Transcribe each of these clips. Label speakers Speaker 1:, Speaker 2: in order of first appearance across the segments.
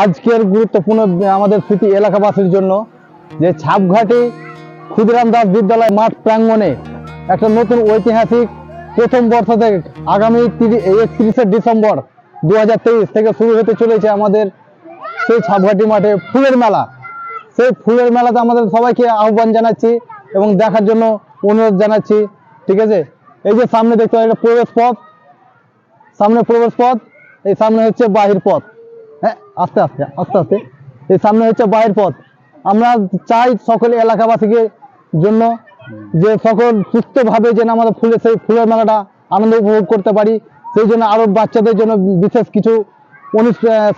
Speaker 1: আজকের গুরুত্বপূর্ণ আমাদের স্মৃতি এলাকাবাসীর জন্য যে ছাপঘাটি ক্ষুদিরাম দাস বিদ্যালয় মাঠ প্রাঙ্গণে একটা নতুন ঐতিহাসিক প্রথম বর্ষ থেকে আগামী 31শে ডিসেম্বর 2023 থেকে শুরু হতে চলেছে আমাদের সেই ছাপঘাটি মাঠে ফুলের মেলা। সেই ফুলের মেলাতে আমাদের সবাইকে আহ্বান জানাচ্ছি এবং দেখার জন্য অনুরোধ জানাচ্ছি। ঠিক আছে, এই যে সামনে দেখতে পাচ্ছি একটা প্রবেশ পথ, সামনে প্রবেশ পথ, এই সামনে হচ্ছে বাহির পথ। হ্যাঁ, আস্তে আস্তে আস্তে আস্তে এই সামনে হচ্ছে বাহির পথ। আমরা চাই সকল এলাকাবাসীকে জন্য যে সকল সুস্থভাবে যেন আমাদের সেই ফুলের মেলাটা আনন্দ উপভোগ করতে পারি। সেই জন্য আরো বাচ্চাদের জন্য বিশেষ কিছু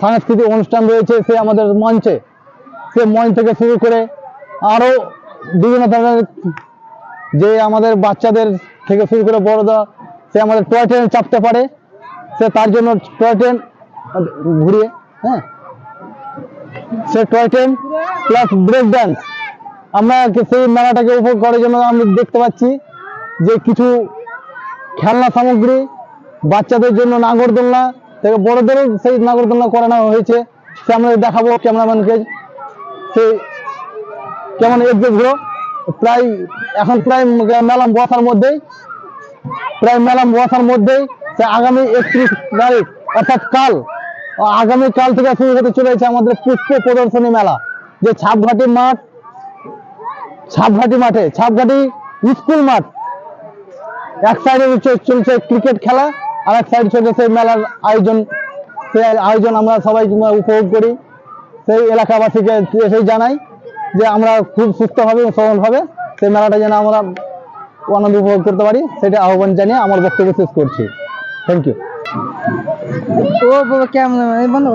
Speaker 1: সাংস্কৃতিক অনুষ্ঠান রয়েছে সে আমাদের মঞ্চে। সে মঞ্চ থেকে শুরু করে আরো বিভিন্ন ধরনের যে আমাদের বাচ্চাদের থেকে শুরু করে বড়রা সে আমাদের টয় ট্রেন চাপতে পারে, সে তার জন্য টয় ট্রেন ঘুরিয়ে, হ্যাঁ, সে toy train plus break dance আমরা সেই মেলাটাকে উপভোগ করার জন্য আমি দেখতে পাচ্ছি যে কিছু খেলনা সামগ্রী, বাচ্চাদের জন্য নাগরদোলনা থেকে বড়দেরও সেই নাগরদোলনা করানো হয়েছে। সে আমরা দেখাবো ক্যামেরাম্যানকে। সে কেমন এগিয়ে ঘুরো প্রায় এখন প্রায় মেলা বসার মধ্যেই সে আগামী 31 তারিখ অর্থাৎ আগামীকাল থেকে শুরু হতে চলেছে আমাদের পুষ্প প্রদর্শনী মেলা। যে ছাপঘাটি মাঠে ছাপঘাটি স্কুল মাঠ, এক সাইডে চলছে ক্রিকেট খেলা আর এক সাইড চলছে সেই মেলার আয়োজন। সেই আয়োজন আমরা সবাই উপভোগ করি। সেই এলাকাবাসীকে এসেই জানাই যে আমরা খুব সুস্থভাবে এবং সবলভাবে সেই মেলাটা যেন আমরা আনন্দ উপভোগ করতে পারি, সেটা আহ্বান জানিয়ে আমার বক্তব্য শেষ করছি। Thank you.
Speaker 2: ও বাবা কেমন বলো